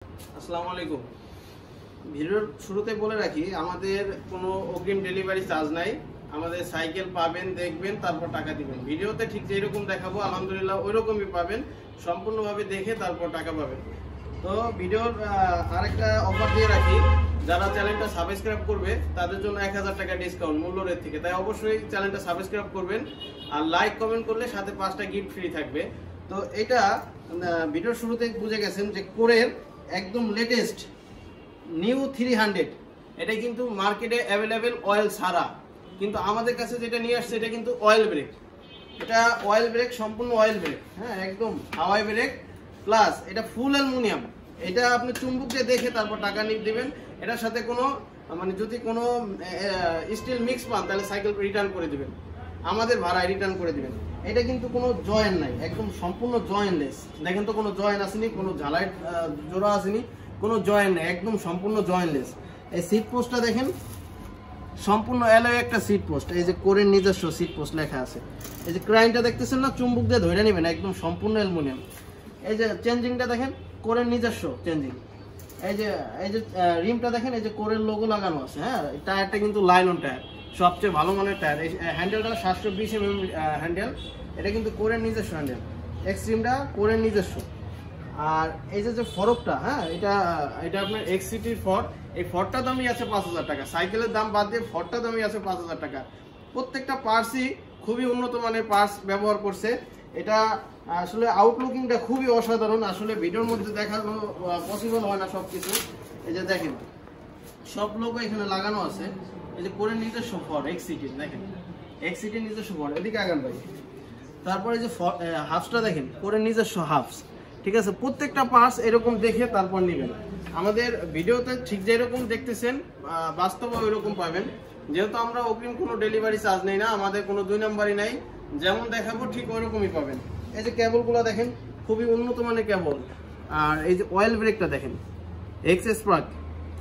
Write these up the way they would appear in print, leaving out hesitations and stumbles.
আসসালামু আলাইকুম। ভিডিওর শুরুতে বলে রাখি, আমাদের কোনো অগ্রিম ডেলিভারি চার্জ নাই। আমাদের সাইকেল পাবেন, দেখবেন, তারপর টাকা দিবেন। ভিডিওতে ঠিক যেরকম দেখাবো আলহামদুলিল্লাহ ওইরকমই পাবেন, সম্পূর্ণভাবে দেখে তারপর টাকা পাবেন। তো ভিডিওর আরেকটা অফার দিয়ে রাখি, যারা চ্যানেলটা সাবস্ক্রাইব করবে তাদের জন্য 1000 টাকা ডিসকাউন্ট মূল্য রেট থেকে। তাই অবশ্যই চ্যানেলটা সাবস্ক্রাইব করবেন, আর লাইক কমেন্ট করলে সাথে 5টা গিফট ফ্রি থাকবে। তো এটা ভিডিওর শুরুতে বুঝে গেছেন যে কোরের একদম লেটেস্ট নিউ 300, এটা কিন্তু মার্কেটে অ্যাভেলেবেল অয়েল ছাড়া, কিন্তু আমাদের কাছে যেটা নিয়ে আসছে এটা কিন্তু অয়েল ব্রেক। এটা অয়েল ব্রেক, সম্পূর্ণ অয়েল ব্রেক, হ্যাঁ, একদম হাওয়াই ব্রেক প্লাস এটা ফুল অ্যালুমিনিয়াম। এটা আপনি চুম্বক দিয়ে দেখে তারপর টাকা নিয়ে দেবেন। এটার সাথে কোনো যদি কোনো স্টিল মিক্স পান তাহলে সাইকেল রিটার্ন করে দিবেন, আমাদের ভাড়ায় রিটার্ন করে দিবেন। এটা কিন্তু কোনো জয়েন নাই, একদম সম্পূর্ণ জয়েনলেস। দেখেন তো কোনো জয়েন আসেনি, কোনো ঝালাই জোড়া আসেনি, কোনো জয়েন নেই, একদম সম্পূর্ণ জয়েনলেস। এই সিট পোস্টটা দেখেন, সম্পূর্ণ অ্যালয় একটা সিট পোস্ট। এই যে কোরের নিজস্ব সিট পোস্ট লেখা আছে। এই যে ক্রাইনটা দেখতেছেন না, চুম্বক দিয়ে ধরে নেবেন, একদম সম্পূর্ণ অ্যালুমিনিয়াম। এই যে চেঞ্জিংটা দেখেন, কোরের নিজস্ব চেঞ্জিং। এই যে রিমটা দেখেন, এই যে কোরের লোগো লাগানো আছে। হ্যাঁ, টায়ারটা কিন্তু লাইলন টায়ার, সবচেয়ে ভালো মানের টায়ার। এই হ্যান্ডেলটা 720 mm হ্যান্ডেল, এটা কিন্তু কোরের নিজস্ব হ্যান্ডেল। এক্সট্রিমটা কোরের নিজস্ব। আর এই যে ফরকটা, হ্যাঁ, এটা আপনার এক্সিটির ফর। এই ফরটা দামই আছে 5000 টাকা। সাইকেলের দাম বাদ দিয়ে ফরটা দামই আছে 5000 টাকা। প্রত্যেকটা পার্টসই খুবই উন্নত মানের পার্টস ব্যবহার করছে। এটা আসলে আউটলুকিংটা খুবই অসাধারণ, আসলে ভিডিওর মধ্যে দেখানো পসিবল হয় না সবকিছু। এই যে দেখেন, সব লোগো এখানে লাগানো আছে। এই যে কোরের নিজস্ব ফর এক্সিটির, দেখেন এক্সিটির নিজস্ব ফর। এদিকে আগান ভাই। তারপরে যে হাফসটা দেখেন, কোরের নিজস্ব হাফস। ঠিক আছে, প্রত্যেকটা পার্টস এরকম দেখে তারপর নেবেন। আমাদের ভিডিওতে ঠিক যেরকম দেখতেছেন বাস্তবে ওইরকম পাবেন। যেহেতু আমরা অগ্রিম কোনো ডেলিভারি চার্জ নেই না, আমাদের কোনো 2 নাম্বারই নাই, যেমন দেখাবো ঠিক ওইরকমই পাবেন। এই যে কেবলগুলো দেখেন, খুবই উন্নত মানের কেবল। আর এই যে অয়েল ব্রেকটা দেখেন, এক্সপ্রাক,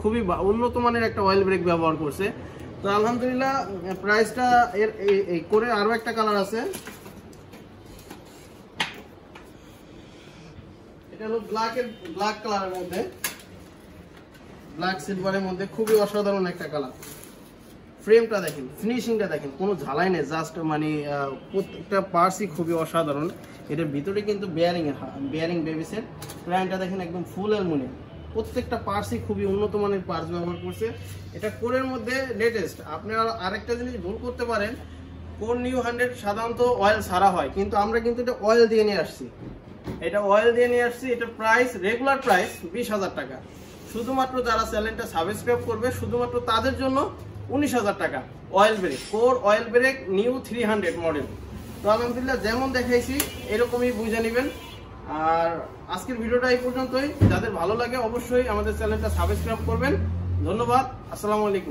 খুবই উন্নত মানের একটা অয়েল ব্রেক ব্যবহার করছে। তো আলহামদুলিল্লাহ প্রাইসটা এই করে আরও একটা কালার আছে, এটা হলো ব্ল্যাক কালারের মধ্যে, ব্ল্যাক সিলভারের মধ্যে, খুবই অসাধারণ একটা কালার। ফ্রেমটা দেখেন, ফিনিশিংটা দেখেন, কোনো ঝালাই নেই, জাস্ট প্রত্যেকটা পার্টসই খুবই অসাধারণ। এটার ভিতরে কিন্তু বেয়ারিং বেবিসের। ক্রাইনটা দেখেন, একদম ফুল অ্যালুমিনিয়াম। প্রত্যেকটা পার্টসই খুবই উন্নত মানের পার্টস ব্যবহার করছে। এটা কোরের মধ্যে লেটেস্ট। আপনারা আরেকটা জিনিস ভুল করতে পারেন, কোর নিউ 100 সাধারণত অয়েল ছাড়া হয়, কিন্তু আমরা কিন্তু এটা অয়েল দিয়ে নিয়ে আসছি। এটা অয়েল দিয়ে নিয়ে আসছি। এটার প্রাইস, রেগুলার প্রাইস 20000 টাকা। শুধুমাত্র যারা চ্যানেলটা সাবস্ক্রাইব করবে শুধুমাত্র তাদের জন্য 19000 টাকা। Oil brake, core oil brake new 300 model. তো আলহামদুলিল্লাহ যেমন দেখাইছি এরকমই বুঝে নেবেন। আর আজকের ভিডিওটা এই পর্যন্তই। যাদের ভালো লাগে অবশ্যই আমাদের চ্যানেলটা সাবস্ক্রাইব করবেন। ধন্যবাদ, আসসালামু আলাইকুম।